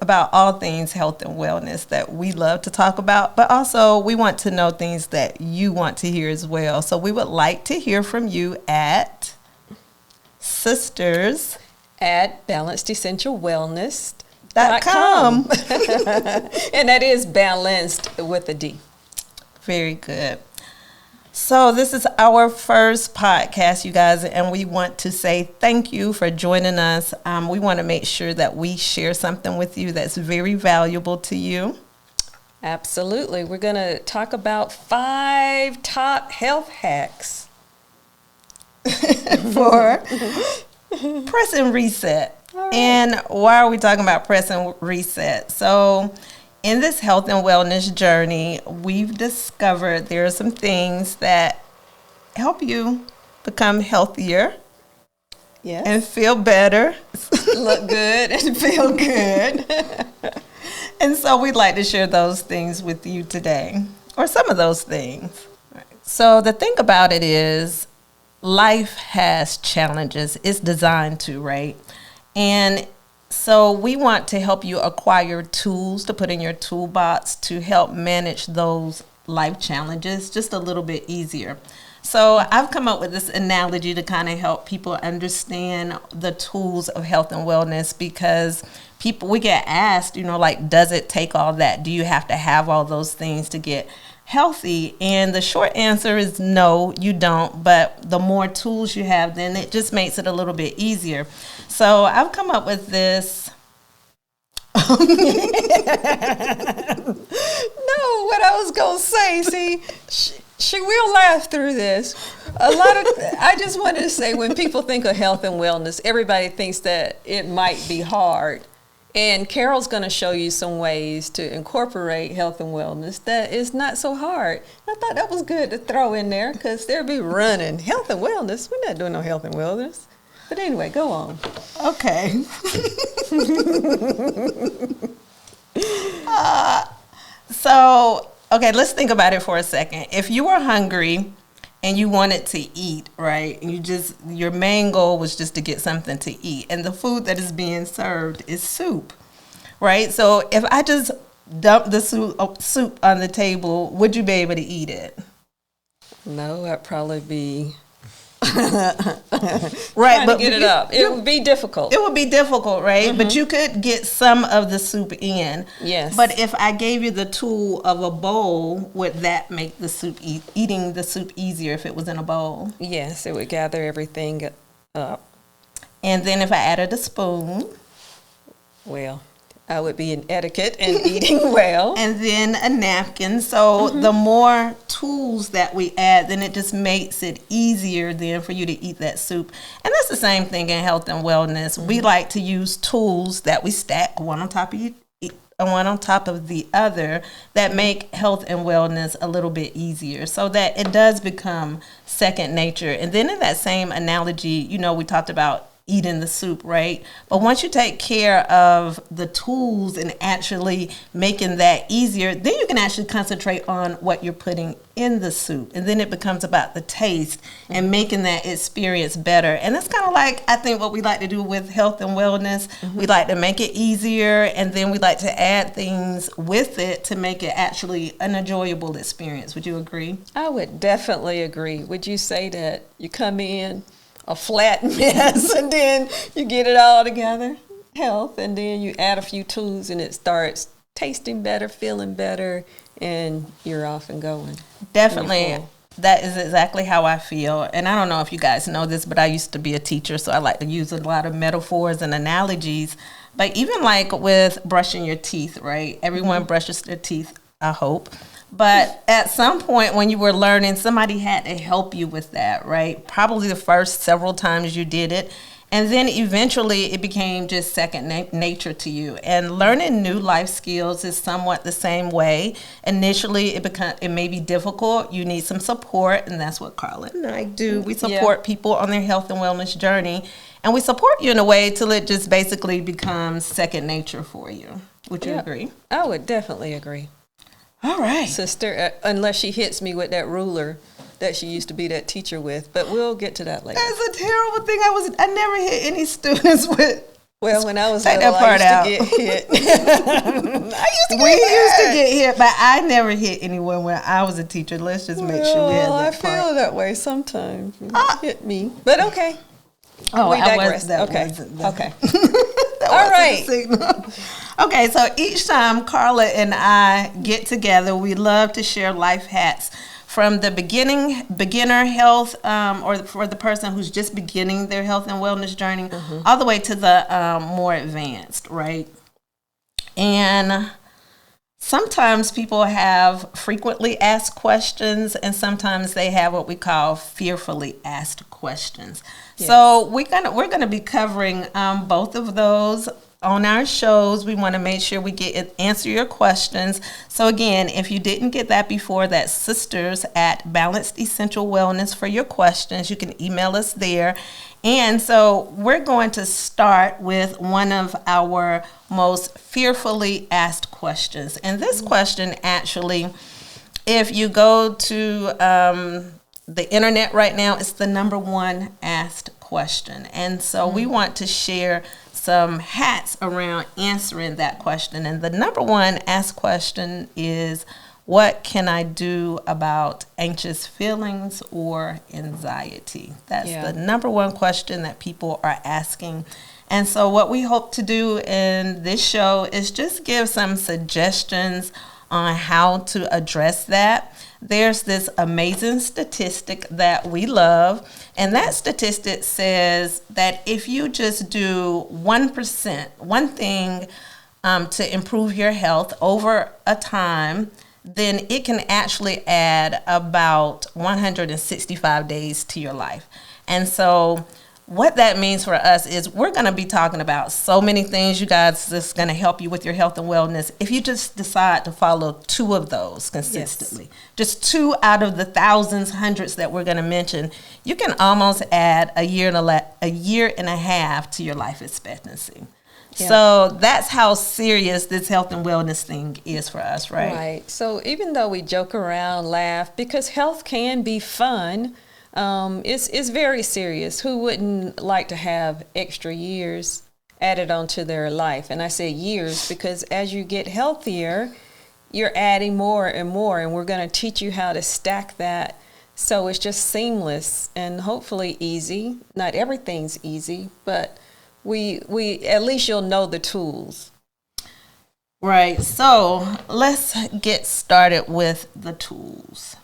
about all things health and wellness that we love to talk about, but also we want to know things that you want to hear as well. So we would like to hear from you at sisters at balancedessentialwellness.com. And that is balanced with a D. Very good. So this is our first podcast, you guys, and we want to say thank you for joining us. We want to make sure that we share something with you that's very valuable to you. Absolutely. We're going to talk about 5 top health hacks for press and reset. Right. And why are we talking about press and reset? So in this health and wellness journey, we've discovered there are some things that help you become healthier, yes, and feel better, look good and feel good. And so we'd like to share those things with you today, or some of those things. Right. So the thing about it is, life has challenges. It's designed to, right? And so we want to help you acquire tools to put in your toolbox to help manage those life challenges just a little bit easier. So I've come up with this analogy to kind of help people understand the tools of health and wellness, because we get asked, like, does it take all that? Do you have to have all those things to get healthy? And the short answer is no, you don't. But the more tools you have, then it just makes it a little bit easier. So I've come up with this. No, what I was going to say, see, she will laugh through this. I just wanted to say, when people think of health and wellness, everybody thinks that it might be hard. And Carol's going to show you some ways to incorporate health and wellness that is not so hard. I thought that was good to throw in there, because they'll be running. Health and wellness? We're not doing no health and wellness. But anyway, go on. Okay. Okay, let's think about it for a second. If you were hungry and you wanted to eat, right, and your main goal was just to get something to eat, and the food that is being served is soup, right? So if I just dump the soup on the table, would you be able to eat it? No, I'd probably be right, but get it up. It would be difficult. It would be difficult, right? Mm-hmm. But you could get some of the soup in. Yes. But if I gave you the tool of a bowl, would that make the soup eating the soup easier if it was in a bowl? Yes, it would gather everything up. And then if I added a spoon, well, I would be in etiquette and eating well. And then a napkin. So the more tools that we add, then it just makes it easier then for you to eat that soup. And that's the same thing in health and wellness. We like to use tools that we stack one on top of the other that make health and wellness a little bit easier, so that it does become second nature. And then in that same analogy, we talked about eating the soup, right? But once you take care of the tools and actually making that easier, then you can actually concentrate on what you're putting in the soup. And then it becomes about the taste and making that experience better. And that's kind of like, I think, what we like to do with health and wellness. We like to make it easier, and then we like to add things with it to make it actually an enjoyable experience. Would you agree? I would definitely agree. Would you say that you come in a flat mess and then you get it all together, health, and then you add a few tools and it starts tasting better, feeling better, and you're off and going? Definitely. That is exactly how I feel. And I don't know if you guys know this, but I used to be a teacher, so I like to use a lot of metaphors and analogies. But even like with brushing your teeth, right? Everyone brushes their teeth, I hope. But at some point when you were learning, somebody had to help you with that, right? Probably the first several times you did it. And then eventually it became just second nature to you. And learning new life skills is somewhat the same way. Initially, it may be difficult. You need some support, and that's what Carla and I do. We support people on their health and wellness journey. And we support you in a way till it just basically becomes second nature for you. Would you agree? I would definitely agree. All right. Sister, unless she hits me with that ruler that she used to be that teacher with, but we'll get to that later. That's a terrible thing. I never hit any students Well, when I was Take little, that I used part to get hit. We used to get hit, but I never hit anyone when I was a teacher. Let's just make sure we had Well, I that feel part. that way sometimes. You hit me, but okay. Oh, We I digress. was that Okay. wasn't that. Okay. That All wasn't right. the signal. Okay, so each time Carla and I get together, we love to share life hacks from the beginner health, or for the person who's just beginning their health and wellness journey, all the way to the more advanced, right? And sometimes people have frequently asked questions, and sometimes they have what we call fearfully asked questions. Yes. So we're gonna be covering both of those on our shows. We want to make sure we answer your questions. So again, if you didn't get that before, that's sisters at Balanced Essential Wellness for your questions. You can email us there. And so we're going to start with one of our most fearfully asked questions. And this question, actually, if you go to the internet right now, it's the number one asked question. And so we want to share some hacks around answering that question. And the number one asked question is, what can I do about anxious feelings or anxiety? That's the number one question that people are asking. And so what we hope to do in this show is just give some suggestions on how to address that. There's this amazing statistic that we love, and that statistic says that if you just do 1%, one thing to improve your health over a time, then it can actually add about 165 days to your life. And so what that means for us is we're going to be talking about so many things, you guys, that's going to help you with your health and wellness. If you just decide to follow 2 of those consistently, just 2 out of the thousands, hundreds that we're going to mention, you can almost add a year and a half to your life expectancy. Yeah. So that's how serious this health and wellness thing is for us, right? Right. So even though we joke around, laugh, because health can be fun, it's very serious. Who wouldn't like to have extra years added onto their life? And I say years because as you get healthier, you're adding more and more, and we're going to teach you how to stack that so it's just seamless and hopefully easy. Not everything's easy, but we at least you'll know the tools. Right. So let's get started with the tools.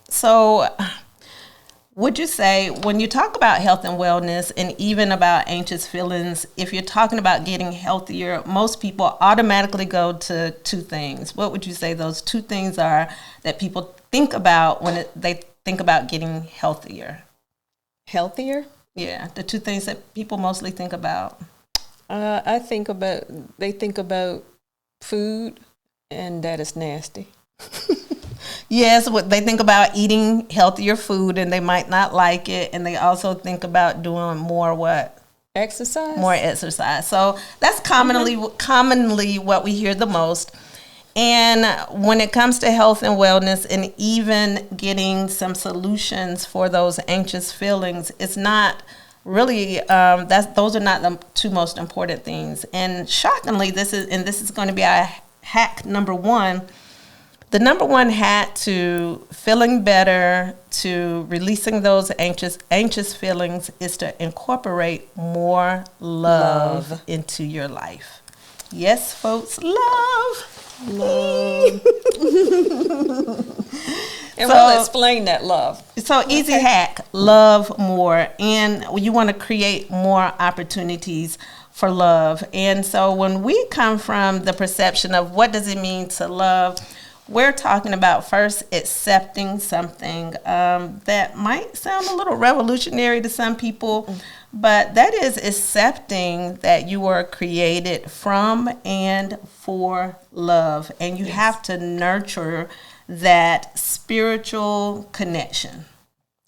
So would you say when you talk about health and wellness and even about anxious feelings, if you're talking about getting healthier, most people automatically go to 2 things. What would you say those 2 things are that people think about when they think about getting healthier? Healthier? Yeah, the 2 things that people mostly think about. They think about food, and that is nasty. Yes, what they think about eating healthier food, and they might not like it, and they also think about doing more what? Exercise. More exercise. So that's commonly what we hear the most. And when it comes to health and wellness, and even getting some solutions for those anxious feelings, it's not really those are not the 2 most important things. And shockingly, this is going to be our hack number 1. The number 1 hack to feeling better, to releasing those anxious feelings, is to incorporate more love into your life. Yes, folks, love. And we'll explain that love. So easy hack, love more. And you want to create more opportunities for love. And so when we come from the perception of what does it mean to love, we're talking about first accepting something that might sound a little revolutionary to some people, but that is accepting that you were created from and for love, and you have to nurture that spiritual connection.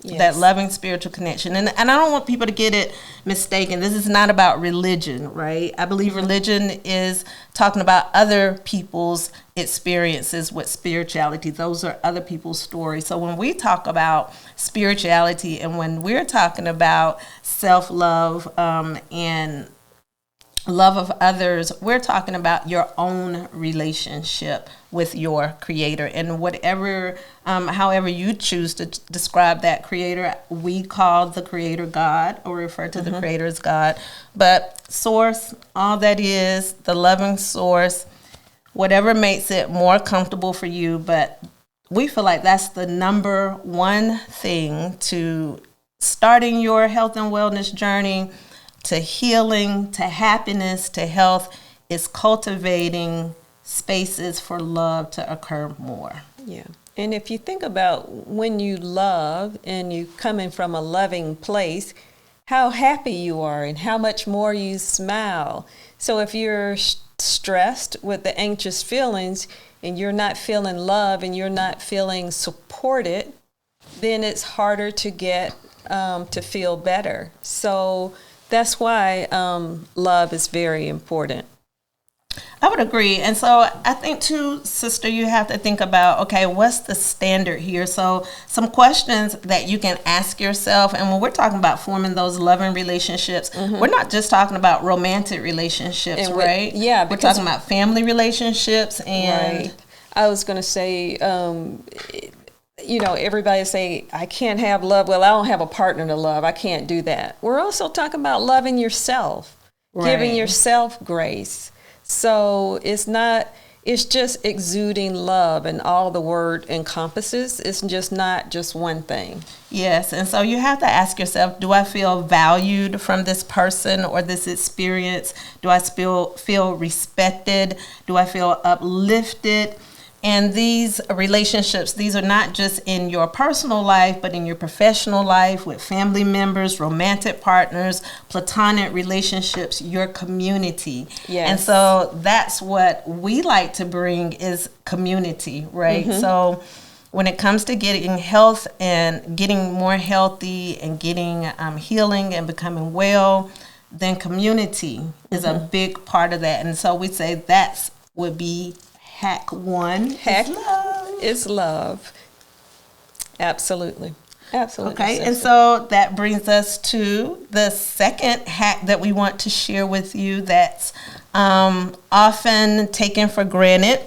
Yes. That loving spiritual connection. And I don't want people to get it mistaken. This is not about religion, right? I believe religion is talking about other people's experiences with spirituality. Those are other people's stories. So when we talk about spirituality and when we're talking about self-love and love of others, we're talking about your own relationship with your creator, and whatever, however you choose to describe that creator. We call the creator God, or refer to the creator as God, but source, all that is, the loving source, whatever makes it more comfortable for you. But we feel like that's the number one thing to starting your health and wellness journey, to healing, to happiness, to health, is cultivating spaces for love to occur more. Yeah. And if you think about when you love and you coming from a loving place, how happy you are and how much more you smile. So if you're stressed with the anxious feelings and you're not feeling love and you're not feeling supported, then it's harder to get to feel better. So that's why love is very important. I would agree. And so I think too, sister, you have to think about, okay, what's the standard here? So some questions that you can ask yourself. And when we're talking about forming those loving relationships, we're not just talking about romantic relationships, right? Yeah. We're talking about family relationships. And right. I was going to say, everybody say, I can't have love. Well, I don't have a partner to love. I can't do that. We're also talking about loving yourself, giving yourself grace. So it's just exuding love, and all the word encompasses. It's just not just one thing. Yes, and so you have to ask yourself, do I feel valued from this person or this experience? Do I feel respected? Do I feel uplifted? And these relationships, these are not just in your personal life, but in your professional life, with family members, romantic partners, platonic relationships, your community. Yes. And so that's what we like to bring, is community, right? So when it comes to getting health and getting more healthy and getting healing and becoming well, then community is a big part of that. And so we say that would be hack one. Hack is love. Absolutely. Absolutely. Okay, and so that brings us to the second hack that we want to share with you, that's often taken for granted,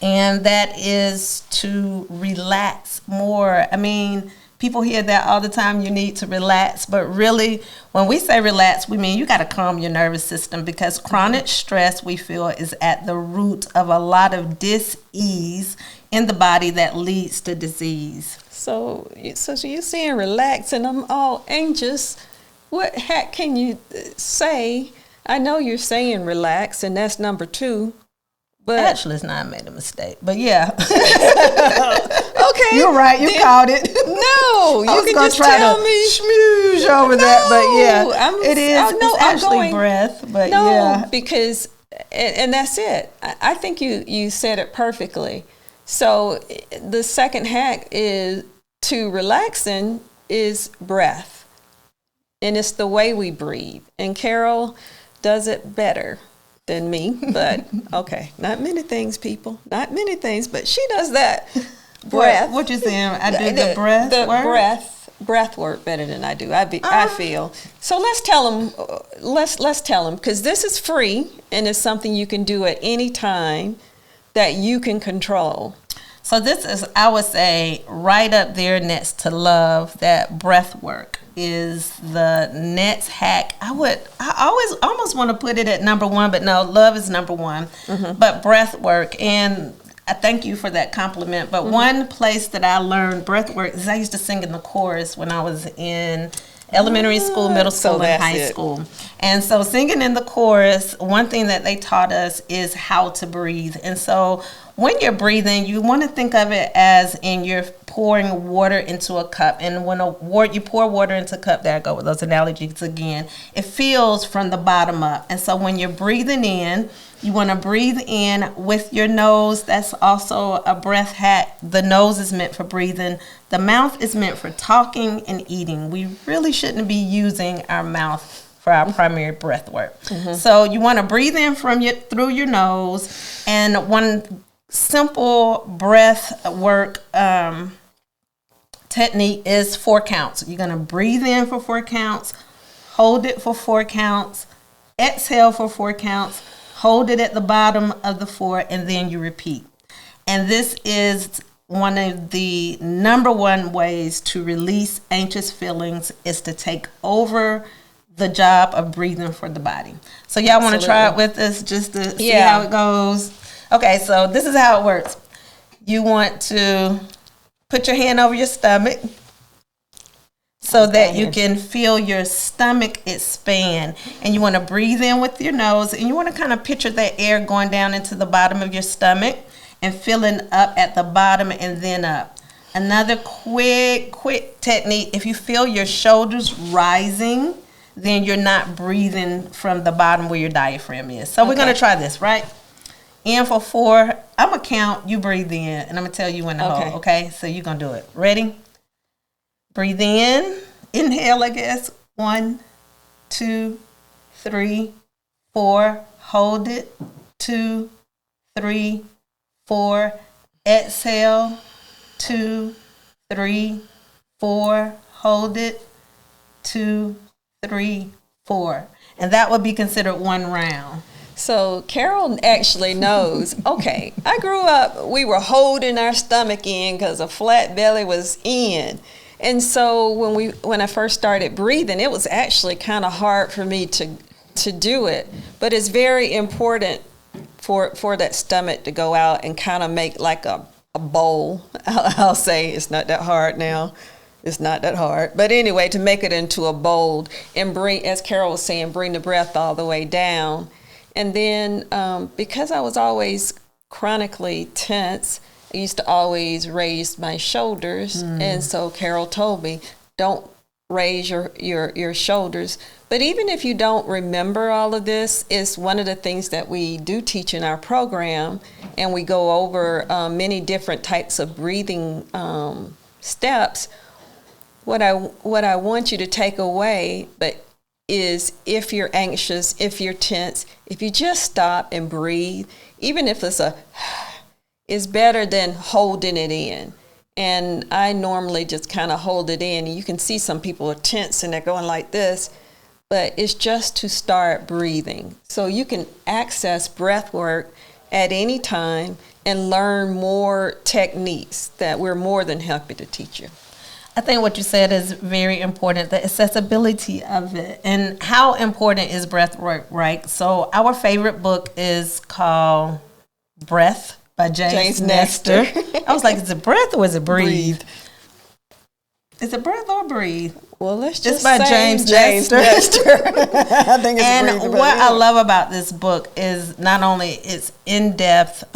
and that is to relax more. I mean, people hear that all the time, you need to relax, but really, when we say relax, we mean you got to calm your nervous system, because chronic stress, we feel, is at the root of a lot of dis-ease in the body that leads to disease. So you're saying relax, and I'm all anxious. What hack can you say? I know you're saying relax, and that's number 2. But actually, it's not, I made a mistake, but yeah. Okay. You're right, you called it. No, you can just tell me. Schmooze over that, but yeah, it is. It's actually breath, but yeah. Because, and that's it. I think you said it perfectly. So the second hack is to relaxing is breath. And it's the way we breathe. And Carol does it better than me, but okay, not many things, people, not many things, but she does that breath. What you saying? I do the breath work? breath work better than I do. I feel. So let's tell them, let's tell them, because this is free and it's something you can do at any time that you can control. So this is, I would say, right up there next to love. That breath work is the next hack. I always almost want to put it at number 1, but no, love is number 1. But breath work, and I thank you for that compliment. But one place that I learned breath work is I used to sing in the chorus when I was in elementary school, middle school, and high school. And so singing in the chorus, one thing that they taught us is how to breathe. And so when you're breathing, you want to think of it as in you're pouring water into a cup. And when you pour water into a cup, there I go with those analogies again, it feels from the bottom up. And so when you're breathing in, you want to breathe in with your nose. That's also a breath hack. The nose is meant for breathing. The mouth is meant for talking and eating. We really shouldn't be using our mouth for our primary breath work. So you want to breathe in through your nose. And one simple breath work technique is 4 counts. You're going to breathe in for 4 counts, hold it for 4 counts, exhale for 4 counts, hold it at the bottom of the 4, and then you repeat. And this is one of the number one ways to release anxious feelings, is to take over the job of breathing for the body. So y'all want to try it with us just to see how it goes? Okay, so this is how it works. You want to put your hand over your stomach so that you can feel your stomach expand. And you want to breathe in with your nose, and you want to kind of picture that air going down into the bottom of your stomach and filling up at the bottom and then up. Another quick technique, if you feel your shoulders rising, then you're not breathing from the bottom where your diaphragm is. So we're going to try this, right? In for 4. I'm going to count. You breathe in, and I'm going to tell you when to hold, okay? So you're going to do it. Ready? Breathe in. Inhale, I guess. 1, 2, 3, 4. Hold it. 2, 3, 4. Exhale. 2, 3, 4. Hold it. 2, 3, 4. And that would be considered 1 round. So Carol actually knows, okay, I grew up, we were holding our stomach in because a flat belly was in. And so when I first started breathing, it was actually kind of hard for me to do it. But it's very important for that stomach to go out and kind of make like a bowl. I'll say it's not that hard now. It's not that hard. But anyway, to make it into a bowl and bring, as Carol was saying, bring the breath all the way down. And then because I was always chronically tense, I used to always raise my shoulders. And so Carol told me, don't raise your shoulders. But even if you don't remember all of this, it's one of the things that we do teach in our program. And we go over many different types of breathing steps. What I want you to take away, is if you're anxious, if you're tense, if you just stop and breathe, even if it's is better than holding it in. And I normally just kind of hold it in. You can see some people are tense and they're going like this, but it's just to start breathing. So you can access breath work at any time and learn more techniques that we're more than happy to teach you. I think what you said is very important, the accessibility of it. And how important is breath work, right? So our favorite book is called Breath by James Nestor. I was like, is it breath or is it breathe? Is it breath or breathe? Well, let's just by say James Nestor. I think it's and breathe, what I love about this book is not only its in-depth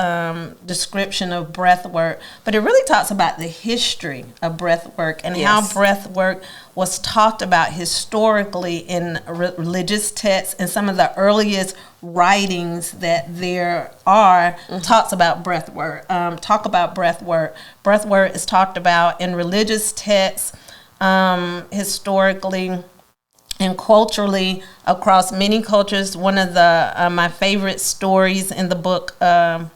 description of breath work, but it really talks about the history of breath work and how breath work was talked about historically in religious texts, and some of the earliest writings that there are talks about breath work. Talk about breath work. Breath work is talked about in religious texts, historically and culturally across many cultures. One of the my favorite stories in the book that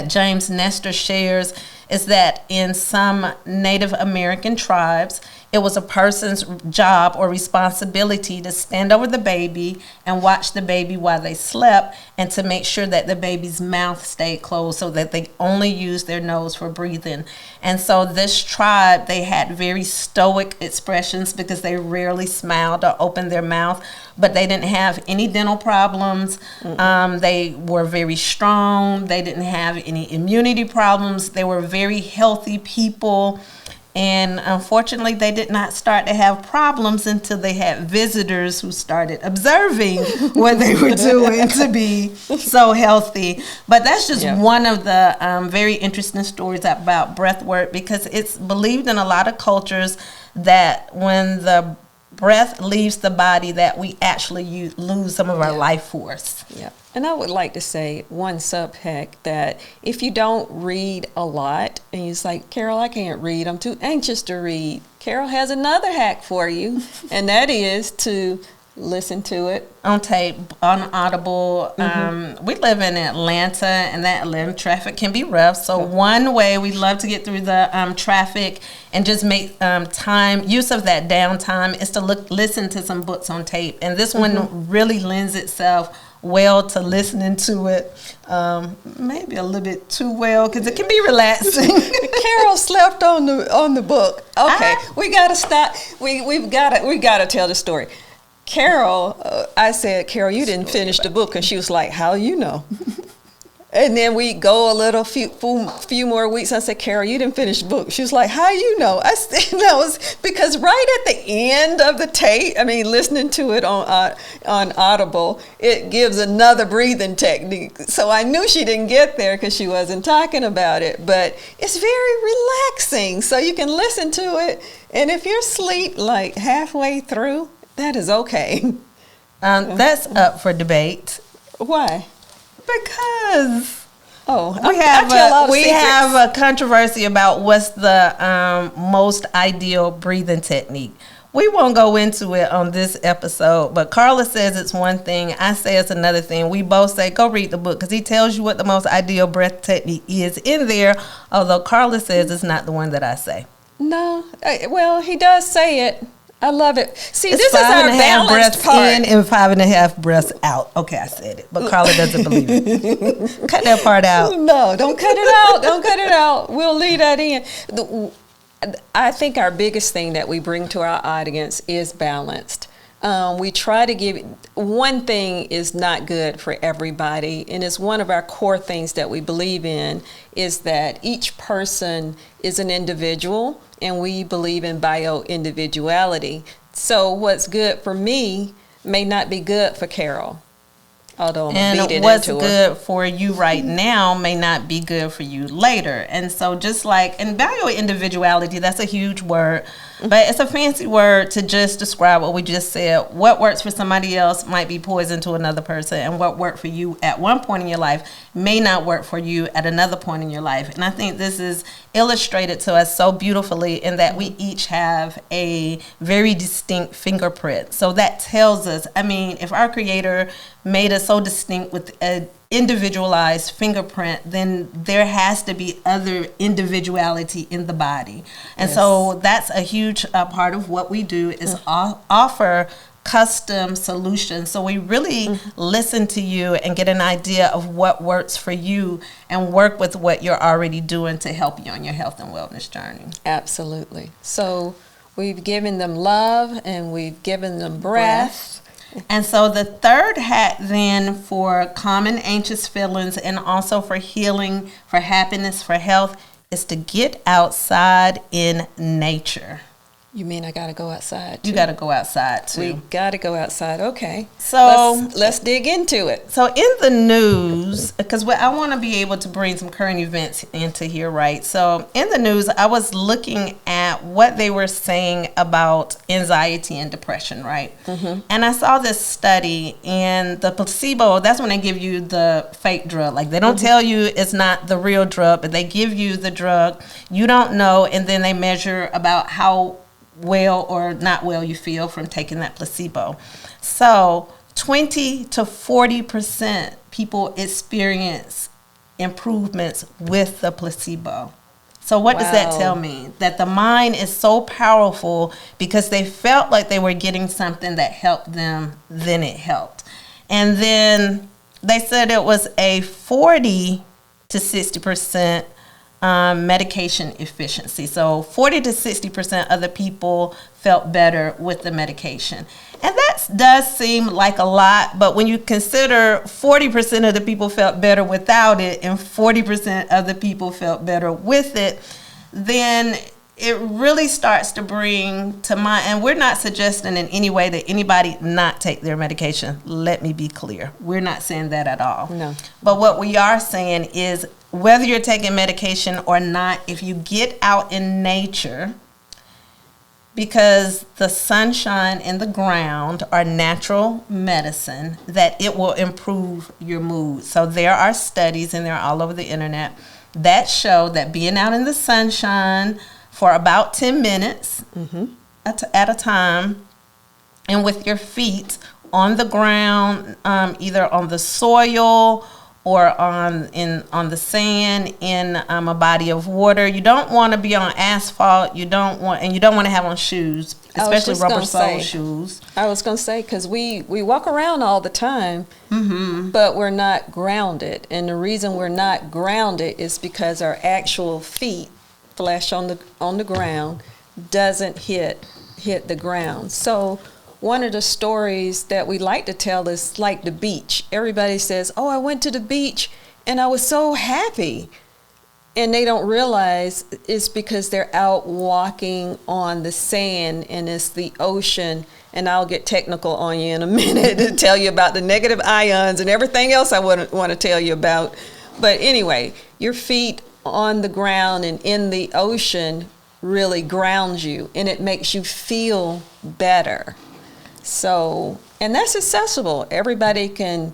James Nestor shares is that in some Native American tribes, it was a person's job or responsibility to stand over the baby and watch the baby while they slept, and to make sure that the baby's mouth stayed closed so that they only used their nose for breathing. And so this tribe, they had very stoic expressions because they rarely smiled or opened their mouth, but they didn't have any dental problems. They were very strong. They didn't have any immunity problems. They were very healthy people. And unfortunately, they did not start to have problems until they had visitors who started observing what they were doing to be so healthy. But that's just one of the very interesting stories about breath work, because it's believed in a lot of cultures that when the breath leaves the body, that we actually lose some of our life force. Yeah. And I would like to say one sub hack, that if you don't read a lot and you're like, Carol, I can't read, I'm too anxious to read, Carol has another hack for you, and that is to listen to it on tape, on Audible. We live in Atlanta, and that Atlanta traffic can be rough. So one way we love to get through the traffic and just make use of that downtime is to listen to some books on tape. And this one really lends itself well to listening to it, maybe a little bit too well, because it can be relaxing. Carol slept on the book. Okay, we gotta stop. We gotta tell the story. Carol, I said, Carol, you didn't finish the book, and she was like, "How you know?" And then we go a little few more weeks. I said, Carol, you didn't finish the book. She was like, "How you know?" I said, that was because right at the end of the tape, I mean, listening to it on Audible, it gives another breathing technique. So I knew she didn't get there because she wasn't talking about it. But it's very relaxing, so you can listen to it. And if you're asleep like halfway through, that is okay. That's up for debate. Why? Because we have a controversy about what's the most ideal breathing technique. We won't go into it on this episode, but Carla says it's one thing. I say it's another thing. We both say go read the book because he tells you what the most ideal breath technique is in there, although Carla says it's not the one that I say. No, well, he does say it. I love it. See, it's this is our balanced part. In and 5.5 breaths out. Okay, I said it, but Carla doesn't believe it. Cut that part out. No, don't cut it out. Don't cut it out. We'll leave that in. I think our biggest thing that we bring to our audience is balanced. We try to give, one thing is not good for everybody, and it's one of our core things that we believe in, is that each person is an individual, and we believe in bio-individuality. So what's good for me may not be good for Carol, although I'm going to beat it into her. And what's good for you right now may not be good for you later. And so just like, and bio-individuality, that's a huge word, but it's a fancy word to just describe what we just said. What works for somebody else might be poison to another person, and what worked for you at one point in your life may not work for you at another point in your life. And I think this is illustrated to us so beautifully in that we each have a very distinct fingerprint. So that tells us, I mean, if our Creator made us so distinct with an individualized fingerprint, then there has to be other individuality in the body. And so that's a huge part of what we do is offer custom solutions. So we really listen to you and get an idea of what works for you and work with what you're already doing to help you on your health and wellness journey. Absolutely. So we've given them love and we've given them breath. And so the third hat then for common anxious feelings and also for healing, for happiness, for health is to get outside in nature. You mean I got to go outside too? You got to go outside too. We got to go outside. Okay. So let's dig into it. So in the news, because I want to be able to bring some current events into here, right? So in the news, I was looking at what they were saying about anxiety and depression, right? And I saw this study, and the placebo, that's when they give you the fake drug. Like they don't tell you it's not the real drug, but they give you the drug. You don't know, and then they measure about how well or not well you feel from taking that placebo. So 20 to 40% people experience improvements with the placebo. So what does that tell me? That the mind is so powerful because they felt like they were getting something that helped them, then it helped. And then they said it was a 40 to 60% medication efficiency. So 40 to 60% of the people felt better with the medication. And that does seem like a lot, but when you consider 40% of the people felt better without it and 40% of the people felt better with it, then it really starts to bring to mind, and we're not suggesting in any way that anybody not take their medication. Let me be clear. We're not saying that at all. No. But what we are saying is whether you're taking medication or not, if you get out in nature, because the sunshine and the ground are natural medicine, that it will improve your mood. So there are studies, and they're all over the internet, that show that being out in the sunshine for about 10 minutes at a time, and with your feet on the ground, either on the soil or on the sand in a body of water. You don't want to be on asphalt. You don't want to have on shoes, especially rubber sole shoes. I was going to say, because we walk around all the time, but we're not grounded. And the reason we're not grounded is because our actual feet, flesh on the ground, doesn't hit the ground. So one of the stories that we like to tell is like the beach. Everybody says, oh, I went to the beach and I was so happy. And they don't realize it's because they're out walking on the sand and it's the ocean. And I'll get technical on you in a minute to tell you about the negative ions and everything else I want to tell you about. But anyway, your feet on the ground and in the ocean really grounds you, and it makes you feel better. So, and that's accessible. Everybody can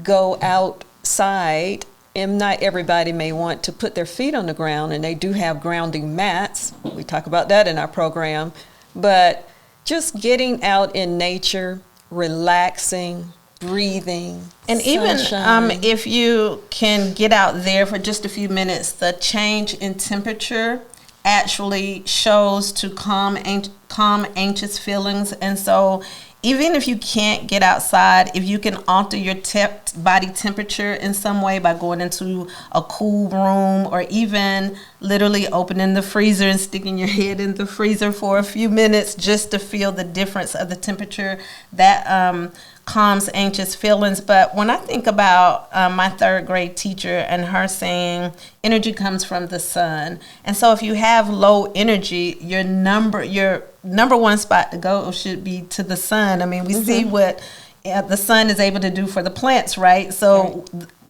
go outside, and not everybody may want to put their feet on the ground, and they do have grounding mats. We talk about that in our program. But just getting out in nature, relaxing, breathing, and sunshine. Even if you can get out there for just a few minutes, the change in temperature actually shows to calm anxious feelings. And so even if you can't get outside, if you can alter your body temperature in some way by going into a cool room, or even literally opening the freezer and sticking your head in the freezer for a few minutes just to feel the difference of the temperature, that calms anxious feelings. But when I think about my third grade teacher and her saying energy comes from the sun, and so if you have low energy, your number one spot to go should be to the sun. I mean, we see what the sun is able to do for the plants, right? So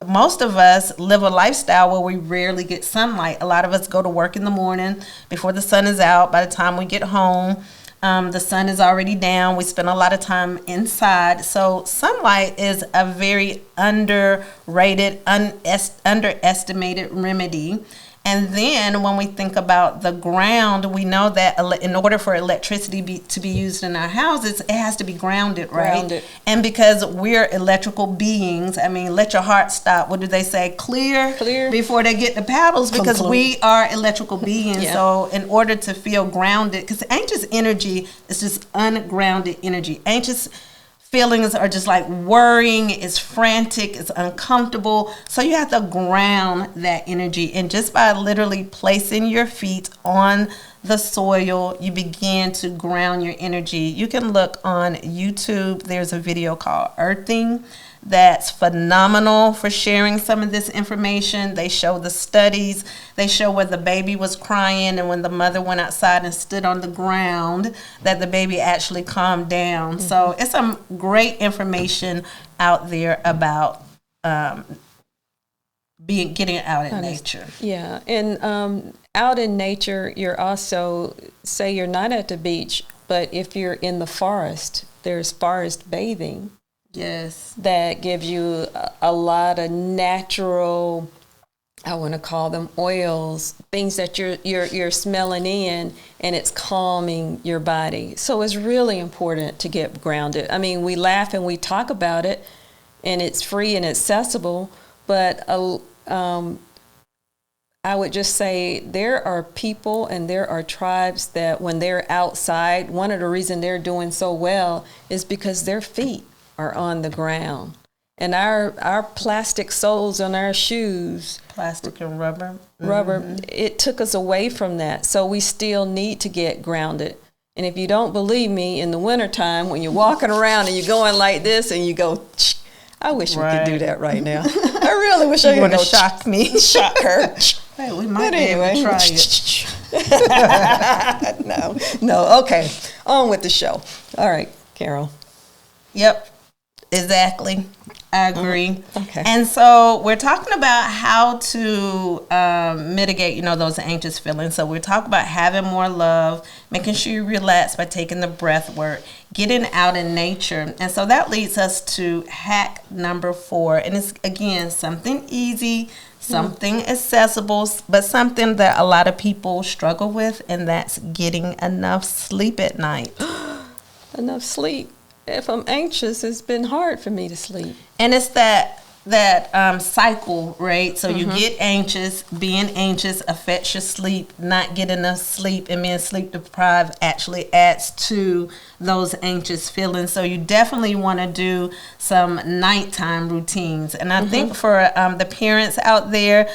most of us live a lifestyle where we rarely get sunlight. A lot of us go to work in the morning before the sun is out. By the time we get home, the sun is already down. We spend a lot of time inside. So sunlight is a very underrated, underestimated remedy. And then when we think about the ground, we know that in order for electricity to be used in our houses, it has to be grounded, right? Grounded. And because we're electrical beings, I mean, let your heart stop. What do they say? Clear before they get the paddles, because we are electrical beings. Yeah. So in order to feel grounded, because anxious energy is just ungrounded energy. Anxious feelings are just like worrying, it's frantic, it's uncomfortable. So you have to ground that energy. And just by literally placing your feet on the soil, you begin to ground your energy. You can look on YouTube. There's a video called Earthing that's phenomenal for sharing some of this information. They show the studies. They show where the baby was crying, and when the mother went outside and stood on the ground, that the baby actually calmed down. Mm-hmm. So it's some great information out there about getting out in nature. Yeah, and out in nature, you're also, say you're not at the beach, but if you're in the forest, there's forest bathing. Yes. That gives you a lot of natural, I want to call them oils, things that you're smelling in, and it's calming your body. So it's really important to get grounded. I mean, we laugh and we talk about it, and it's free and accessible, but I would just say there are people and there are tribes that when they're outside, one of the reasons they're doing so well is because their feet are on the ground. And our plastic soles on our shoes, plastic and rubber, it took us away from that. So we still need to get grounded. And if you don't believe me, in the wintertime, when you're walking around and you're going like this and you go, I wish we could do that right now. I really wish I could go shock me. Shock her. Hey, we might be able to try it. No, okay. On with the show. All right, Carol. Yep. Exactly. I agree. Okay. And so we're talking about how to mitigate, those anxious feelings. So we're talking about having more love, making sure you relax by taking the breath work, getting out in nature. And so that leads us to hack number 4. And it's, again, something easy, something accessible, but something that a lot of people struggle with, and that's getting enough sleep at night. Enough sleep. if I'm anxious, it's been hard for me to sleep. And it's that cycle, right? So you get anxious. Being anxious affects your sleep. Not getting enough sleep and being sleep deprived actually adds to those anxious feelings. So you definitely want to do some nighttime routines. And I think for the parents out there,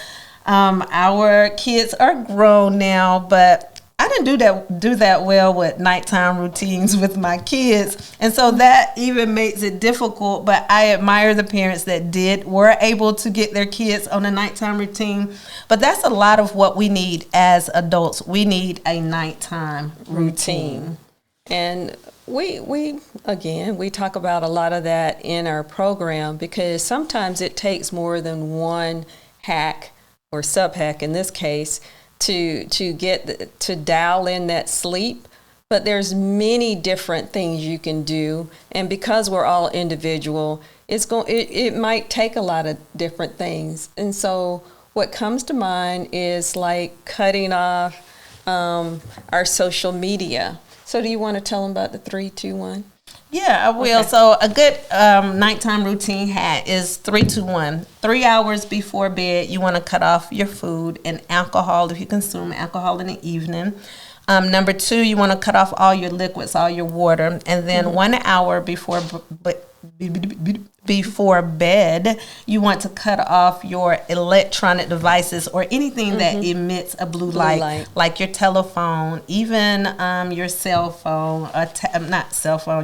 our kids are grown now, but I didn't do that well with nighttime routines with my kids, and so that even makes it difficult. But I admire the parents that were able to get their kids on a nighttime routine. But that's a lot of what we need as adults. We need a nighttime routine. And we talk about a lot of that in our program, because sometimes it takes more than one hack or sub hack in this case to dial in that sleep. But there's many different things you can do, and because we're all individual, it might take a lot of different things. And so what comes to mind is like cutting off our social media. So do you want to tell them about the 3, 2, 1? Yeah, I will. Okay. So a good nighttime routine hack is 3, 2, 1. 3 hours before bed, you want to cut off your food and alcohol if you consume alcohol in the evening. Number 2, you want to cut off all your liquids, all your water. And then 1 hour before bed, you want to cut off your electronic devices or anything that emits a blue light, like your telephone, even your cell phone,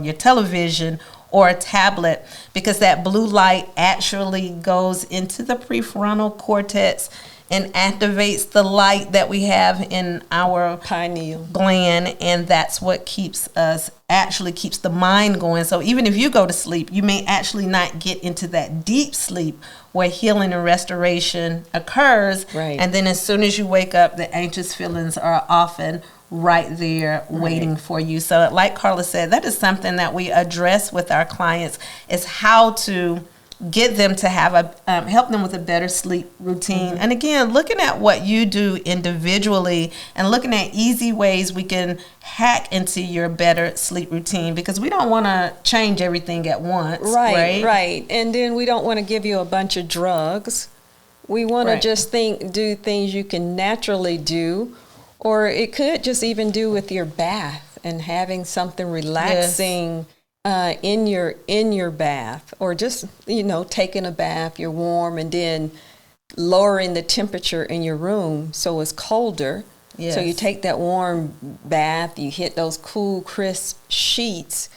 your television or a tablet, because that blue light actually goes into the prefrontal cortex and activates the light that we have in our pineal gland, and that's what keeps the mind going. So even if you go to sleep, you may actually not get into that deep sleep where healing and restoration occurs. Right. And then as soon as you wake up, the anxious feelings are often right there waiting for you. So like Carla said, that is something that we address with our clients, is how to get them to have help them with a better sleep routine. And again, looking at what you do individually and looking at easy ways we can hack into your better sleep routine, because we don't want to change everything at once. Right. And then we don't want to give you a bunch of drugs. We want to just do things you can naturally do, or it could just even do with your bath and having something relaxing. Yes. In your bath, or just taking a bath, you're warm, and then lowering the temperature in your room so it's colder. Yes. So you take that warm bath, you hit those cool, crisp sheets.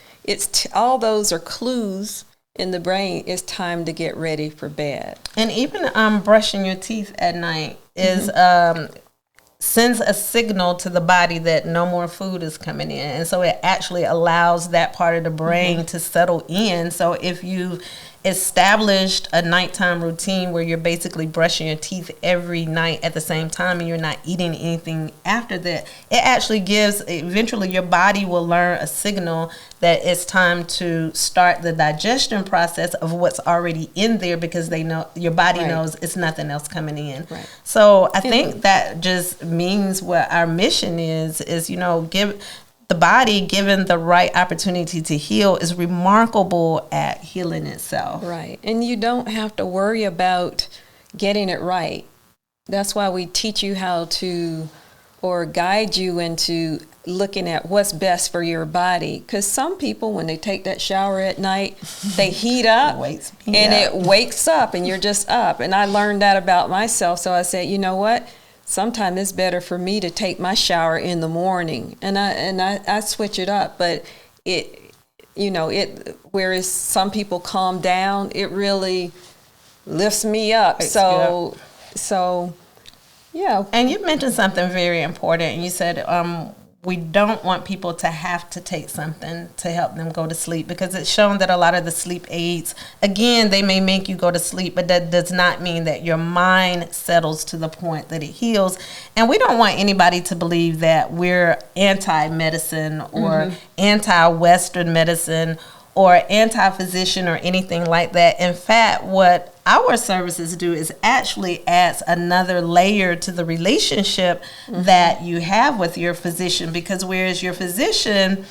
All those are clues in the brain. It's time to get ready for bed. And even brushing your teeth at night is sends a signal to the body that no more food is coming in. And so it actually allows that part of the brain to settle in. So if you established a nighttime routine where you're basically brushing your teeth every night at the same time and you're not eating anything after that, it actually eventually your body will learn a signal that it's time to start the digestion process of what's already in there, because they know, your body knows it's nothing else coming in. Right. So I think that just means what our mission is give the body, given the right opportunity to heal, is remarkable at healing itself. Right. And you don't have to worry about getting it right. That's why we teach you how to, or guide you into looking at what's best for your body. Because some people, when they take that shower at night, they heat up it wakes up and you're just up. And I learned that about myself. So I said, you know what? Sometimes it's better for me to take my shower in the morning, and I switch it up. But whereas some people calm down, it really lifts me up. So yeah. And you mentioned something very important, and you said we don't want people to have to take something to help them go to sleep, because it's shown that a lot of the sleep aids, again, they may make you go to sleep, but that does not mean that your mind settles to the point that it heals. And we don't want anybody to believe that we're anti-medicine or anti-Western medicine or anti-physician or anything like that. In fact, what our services do is actually adds another layer to the relationship that you have with your physician, because whereas your physician,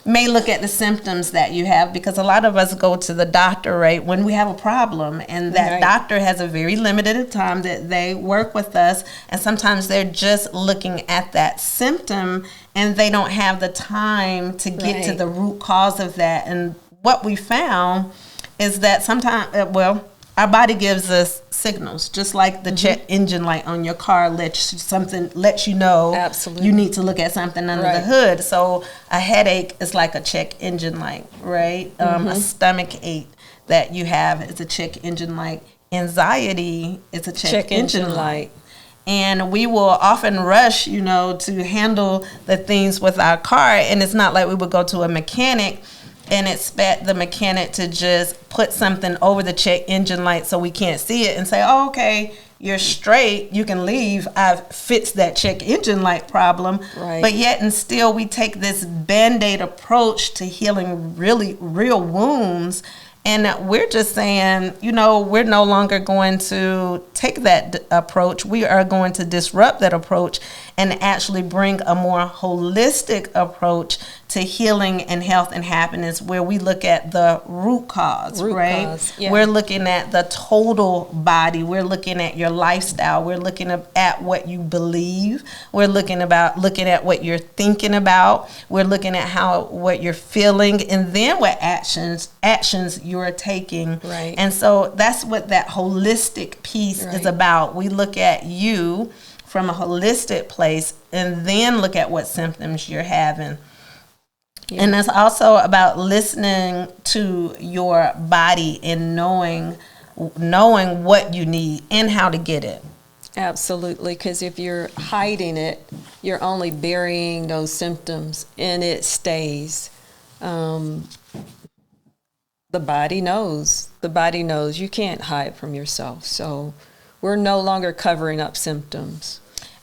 may look at the symptoms that you have, because a lot of us go to the doctor, right, when we have a problem, and that doctor has a very limited time that they work with us, and sometimes they're just looking at that symptom and they don't have the time to get to the root cause of that. And what we found is that sometimes, our body gives us signals, just like the check engine light on your car lets you know Absolutely. you need to look at something under the hood. So a headache is like a check engine light, right? A stomach ache that you have is a check engine light. Anxiety is a check engine light. And we will often rush, to handle the things with our car. And it's not like we would go to a mechanic and expect the mechanic to just put something over the check engine light so we can't see it and say, oh, okay, you're straight, you can leave, I've fixed that check engine light problem. Right. But yet and still we take this Band-Aid approach to healing really real wounds. And we're just saying, we're no longer going to take that approach. We are going to disrupt that approach and actually bring a more holistic approach to healing and health and happiness, where we look at the root cause, right? Yeah. We're looking at the total body. We're looking at your lifestyle. We're looking at what you believe. We're looking at what you're thinking about. We're looking at what you're feeling, and then what actions you're taking. Right. And so that's what that holistic piece is about. We look at you from a holistic place and then look at what symptoms you're having. Yeah. And that's also about listening to your body and knowing what you need and how to get it. Absolutely, because if you're hiding it, you're only burying those symptoms, and it stays. The body knows. The body knows. You can't hide from yourself. So we're no longer covering up symptoms.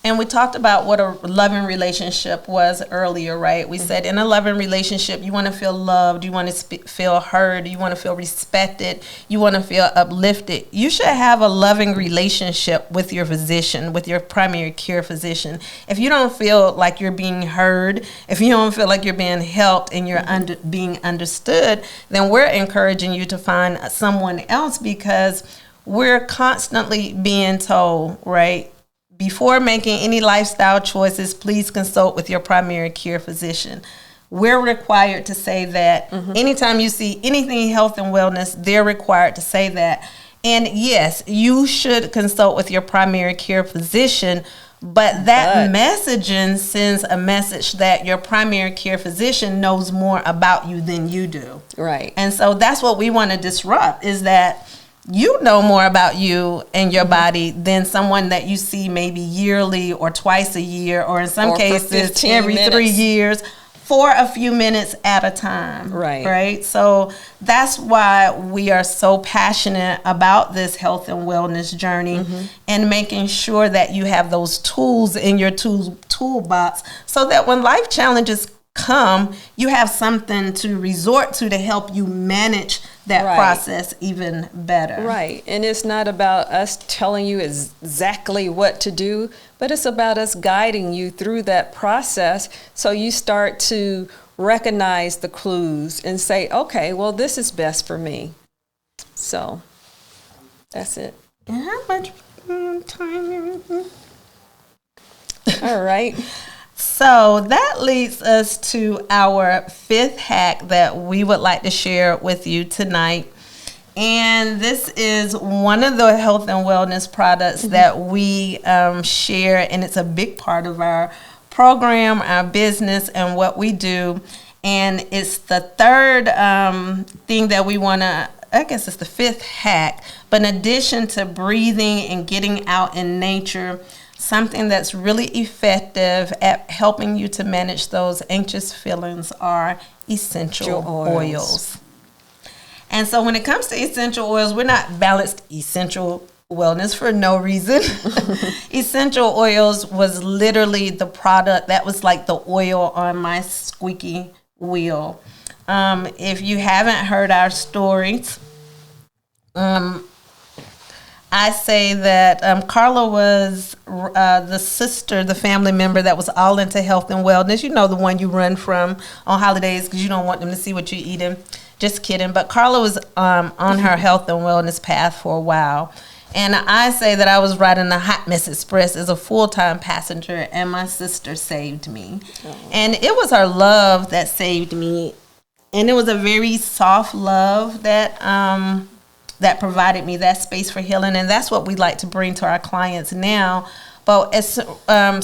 And we talked about what a loving relationship was earlier, right? We said in a loving relationship, you want to feel loved, you want to feel heard, you want to feel respected, you want to feel uplifted. You should have a loving relationship with your physician, with your primary care physician. If you don't feel like you're being heard, if you don't feel like you're being helped and you're being understood, then we're encouraging you to find someone else, because we're constantly being told, right? Before making any lifestyle choices, please consult with your primary care physician. We're required to say that. Anytime you see anything health and wellness, they're required to say that. And yes, you should consult with your primary care physician, but that messaging sends a message that your primary care physician knows more about you than you do. Right. And so that's what we want to disrupt, is that you know more about you and your body than someone that you see maybe yearly or twice a year, or in some cases every 3 years, for a few minutes at a time. Right. So that's why we are so passionate about this health and wellness journey, and making sure that you have those tools in your toolbox, so that when life challenges come, you have something to resort to help you manage that process even better. Right. And it's not about us telling you exactly what to do, but it's about us guiding you through that process, so you start to recognize the clues and say, okay, well, this is best for me. So that's it. And how much time? All right. So that leads us to our fifth hack that we would like to share with you tonight. And this is one of the health and wellness products that we share, and it's a big part of our program, our business, and what we do. And it's the third thing that we want to, I guess it's the fifth hack, but in addition to breathing and getting out in nature, something that's really effective at helping you to manage those anxious feelings are essential oils. And so when it comes to essential oils, we're not balanced essential wellness for no reason. Essential oils was literally the product that was like the oil on my squeaky wheel. If you haven't heard our stories, I say that Carla was the sister, the family member that was all into health and wellness. You know, the one you run from on holidays because you don't want them to see what you're eating. Just kidding. But Carla was on her health and wellness path for a while. And I say that I was riding the Hot Mess Express as a full-time passenger, and my sister saved me. Oh. And it was her love that saved me. And it was a very soft love that that provided me that space for healing. And that's what we like to bring to our clients now. But as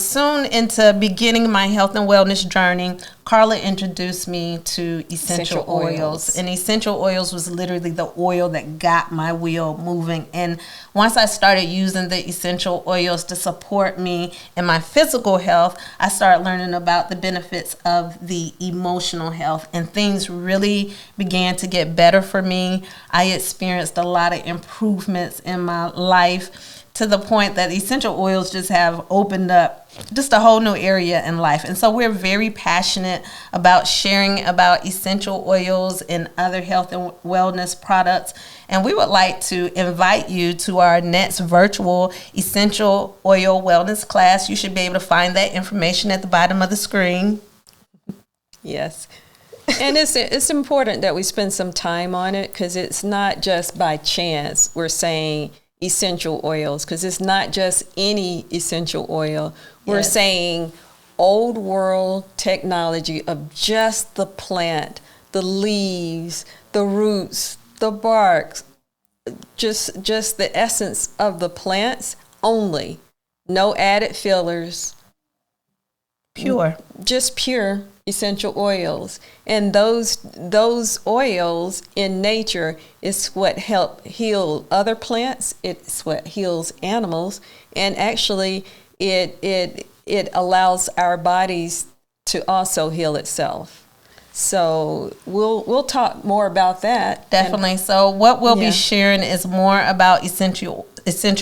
soon into beginning my health and wellness journey, Carla introduced me to essential oils. And essential oils was literally the oil that got my wheel moving. And once I started using the essential oils to support me in my physical health, I started learning about the benefits of the emotional health. And things really began to get better for me. I experienced a lot of improvements in my life, to the point that essential oils just have opened up just a whole new area in life. And so we're very passionate about sharing about essential oils and other health and wellness products. And we would like to invite you to our next virtual essential oil wellness class. You should be able to find that information at the bottom of the screen. Yes. And it's important that we spend some time on it, because it's not just by chance we're saying essential oils, because it's not just any essential oil. We're saying old world technology of just the plant, the leaves, the roots, the bark, just the essence of the plants only. No added fillers. Pure. Just pure essential oils. And those oils in nature is what help heal other plants. It's what heals animals, and actually it allows our bodies to also heal itself. So we'll talk more about that. Definitely. So what we'll be sharing is more about essential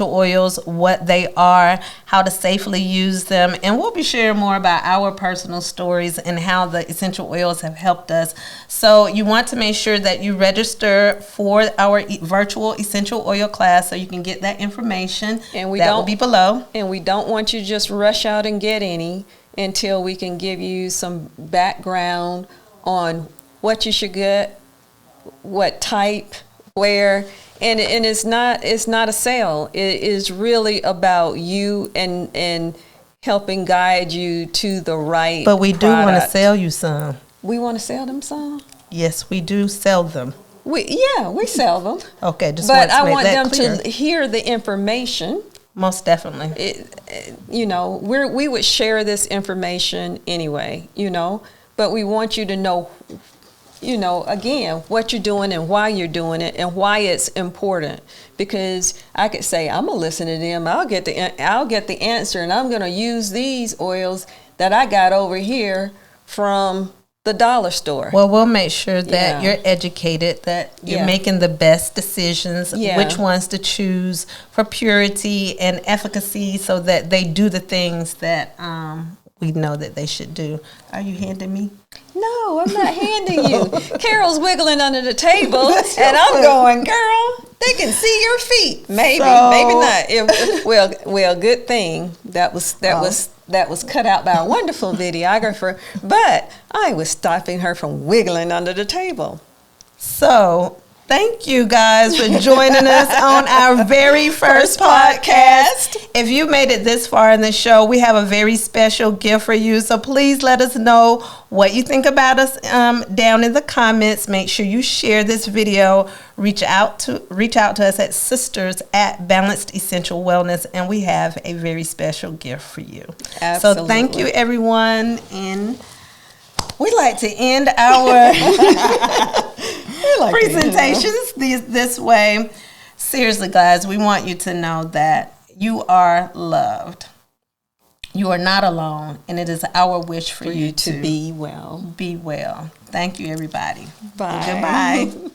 oils, what they are, how to safely use them, and we'll be sharing more about our personal stories and how the essential oils have helped us. So you want to make sure that you register for our virtual essential oil class so you can get that information. And that will be below. And we don't want you to just rush out and get any until we can give you some background on what you should get, what type, where. And it's not a sale. It is really about you and helping guide you to the right But we do product. want to sell you some. We want to sell them some? Yes, we do sell them. We sell them. Okay, just but I make want that them clear. to hear the information. Most definitely. We would share this information anyway, but we want you to know, again, what you're doing and why you're doing it and why it's important. Because I could say, I'm gonna listen to them. I'll get the answer, and I'm gonna use these oils that I got over here from the dollar store. Well, we'll make sure that you're educated, that you're making the best decisions, which ones to choose for purity and efficacy, so that they do the things that we know that they should do. Are you handing me? No, I'm not handing you. Carol's wiggling under the table, and I'm going, girl, they can see your feet. Maybe not. Well, good thing that was cut out by a wonderful videographer, but I was stopping her from wiggling under the table. So, thank you guys for joining us on our very first podcast. If you made it this far in the show, we have a very special gift for you. So please let us know what you think about us down in the comments. Make sure you share this video. Reach out to us at Sisters at Balanced Essential Wellness, and we have a very special gift for you. Absolutely. So thank you, everyone. And we like to end our presentations this way. Seriously, guys, we want you to know that you are loved. You are not alone, and it is our wish for you to be well. Be well. Thank you, everybody. Bye. Goodbye.